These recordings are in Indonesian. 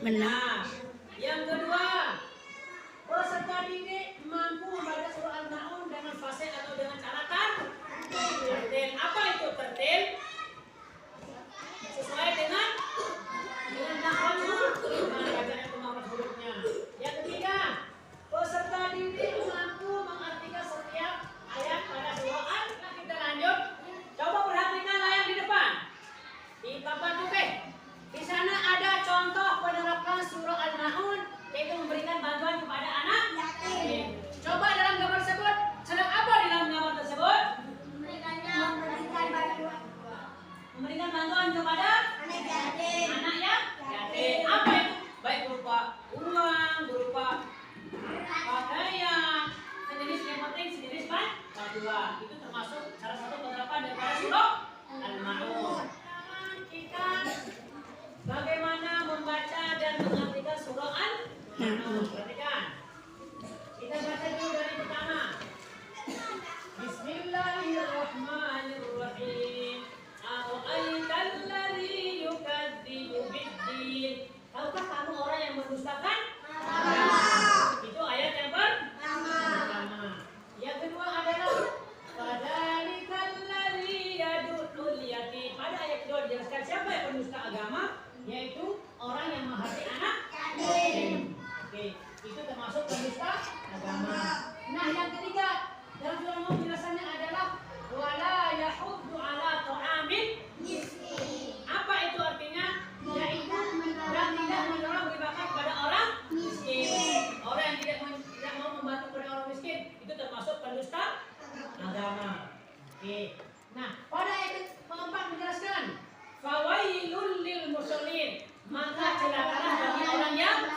Benar. Nah, yang kedua, peserta didik mampu membaca surah Al-Maun dengan fasih atau dengan cara tertil. Apa itu tertil? Sesuai dengan makhraj bacaan makhraj hurufnya. Yang ketiga, peserta didik mampu mengartikan setiap ayat pada surah Al. Nah, kita lanjut. Coba perhatikan layar di depan. Di papan tulis. Di sana ada contoh penerapan surah Al-Maun, yaitu memberikan bantuan kepada anak yatim. Coba dalam gambar tersebut, sedang apa di dalam gambar tersebut? Memberikan bantuan kepada anak yatim. Apa itu? Baik berupa uang, berupa pakaian, sejenis yang penting sejenis bantuan. Itu termasuk salah satu penerapan daripada surah Al-Maun. Kita bagaimana membaca dan mengartikan surah Al-Maun. Perhatikan. Kita baca dulu dari pertama. Bismillahirrahmanirrahim. Ara'aital ladzi yukadzibu biddin. Tahukah kamu orang yang mendustakan agama? Itu ayat yang pertama. Yang kedua adalah fadzalikal ladzi yad'ul yatim. Pada ayat kedua dijelaskan siapa yang pendusta agama, yaitu orang yang menghati anak yatim. Oke, itu termasuk pendusta agama. Nah, yang ketiga dalam surah Al-Maun penjelasannya adalah wala yahuddu ala ta'amil miskin. Apa itu artinya? Yaitu dan tidak mendorong beri makan kepada orang miskin. Orang yang tidak mau membantu kepada orang miskin itu termasuk pendusta agama. Oke. Nah, pada ayat keempat menjelaskan fawailul lil musallin. Maka celakalah bagi orang yang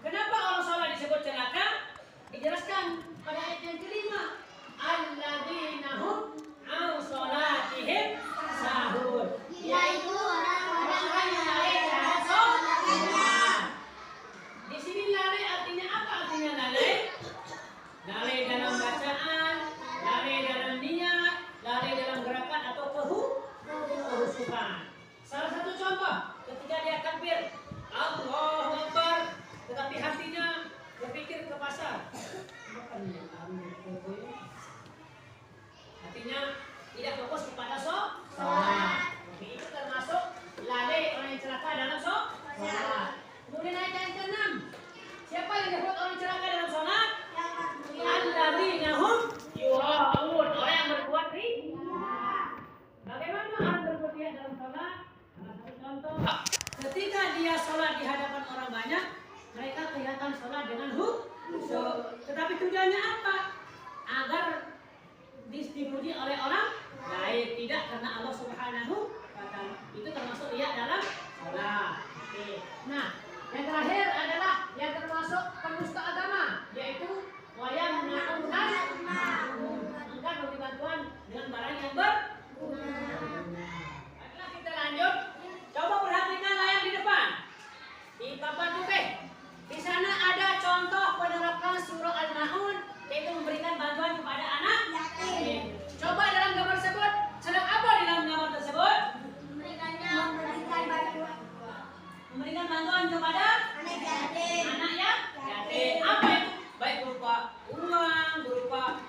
kenapa orang salat disebut celaka? Dijelaskan pada ayat yang kelima, alladzina hum an salatihim sahun, yaitu orang-orang yang lalai terhadap salat. Di sini lalai artinya apa? Artinya lalai? Lalai dalam bacaan, lalai dalam niat, lalai dalam gerakan atau kehusukan. Salah satu contoh ketika dia takbir Allahu Akbar, tetapi hatinya berpikir ke pasar. Hatinya tidak fokus kepada sholat. Itu termasuk lalai orang yang celaka dalam sholat. Kemudian ayat yang ke-6. Siapa yang disebut orang celaka dalam sholat? Alladzina hum yura'un. Orang yang berbuat riya. Bagaimana orang berbuat riya dalam sholat? Salah satu contoh. Ketika dia sholat di hadapan orang banyak, mereka kelihatan sholat dengan khusyuk. Tetapi tujuannya apa? Agar dipuji oleh orang lain, tidak karena Allah Subhanahu wa Ta'ala. Itu termasuk riya dalam sholat. Oke. Nah, yang terakhir adalah yang termasuk pendusta agama, yaitu wayang engkau memberi bantuan dengan barang yang berguna. Baiklah, kita lanjut. Coba perhatikan layar di depan. Di papan tulis. Di sana ada contoh penerapan surah Al-Maun, yaitu memberikan bantuan kepada anak yatim. Coba dalam gambar tersebut, sedang apa di dalam gambar tersebut? Memberikan bantuan kepada anak yatim. Anak yatim. Apa itu? Baik berupa uang, berupa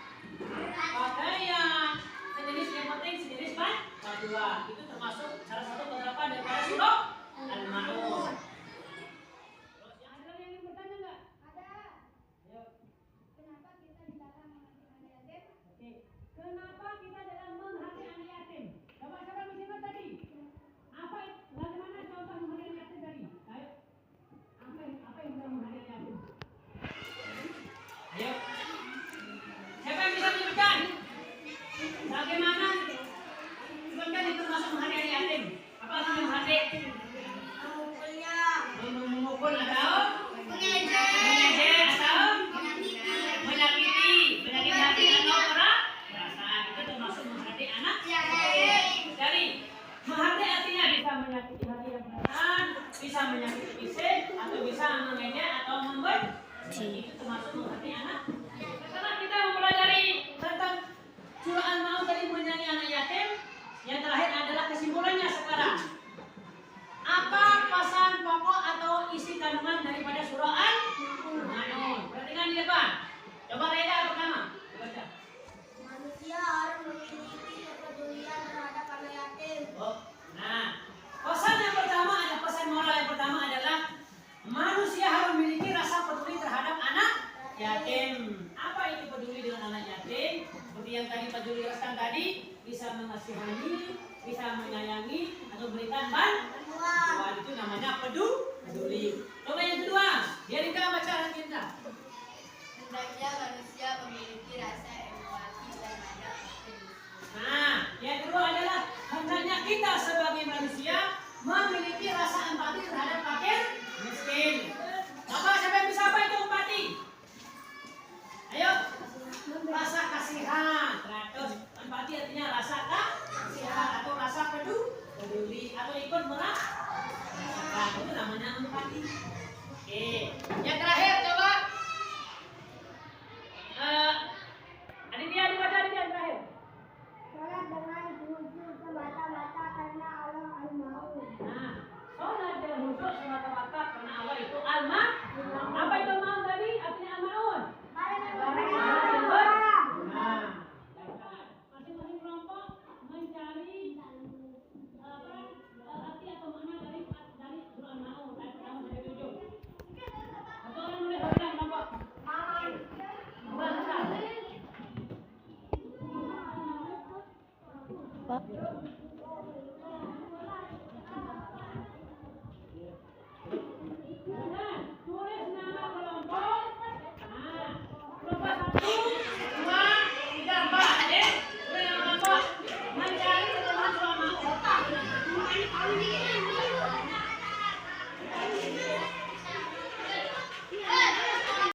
pakaian, sejenis yang penting sejenis bantuan. Itu termasuk salah satu penerapan daripada surah Al-Maun. Kenapa kita dalam menghati anak yatim? Coba mesti tadi. Apa? Bagaimana contoh menghati anak yatim tadi? Ayo. Apa yang dalam menghati anak yatim? Ayo. Siapa yang bisa menyebutkan? Bagaimana? Sebutkan itu termasuk menghati anak yatim. Apa artinya menghati? Memukul atau mengejek atau menyakiti hati atau perasaan. Itu termasuk menghati anak yatim. Dari menghati artinya bisa menyakiti hati dan perasaan, bisa menyakiti fisik, atau bisa mengejek atau membenci. Itu termasuk menghati anak. Setelah kita mempelajari tentang surah Al-Maun tadi menyayangi anak yatim, yang terakhir adalah kesimpulannya sekarang. Apa pesan pokok atau isi yatim, seperti yang tadi Pak Juli jelaskan tadi, bisa mengasihani, bisa menyayangi atau memberikan bantuan, itu namanya peduli. Coba yang kedua, dia Rika baca Rika. Hendaknya manusia memiliki rasa empati dan adab. Nah, yang kedua adalah hendaknya kita sebagai manusia memiliki rasa empati terhadap fakir miskin. Bapak, siapa yang bisa apa itu empati? Ayo, rasa kasihan. Terus empati artinya rasa kasihan atau rasa peduli atau ikut merasakan, itu namanya empati. Oke, yang terakhir coba. Aditya dibaca yang terakhir. Sholat dengan khusyuk semata-mata karena Allah Al-Maun. Nah, sholat dengan khusyuk semata-mata karena Allah itu Al-Ma. Apa itu Al-Maun tadi? Artinya Al-Maun. Nah, masing-masing kelompok mencari arti atau makna dari surah Al-Maun ayat pertama sampai 7. Satu orang boleh baca kelompok. Tulis nama kelompok. Kelompok 1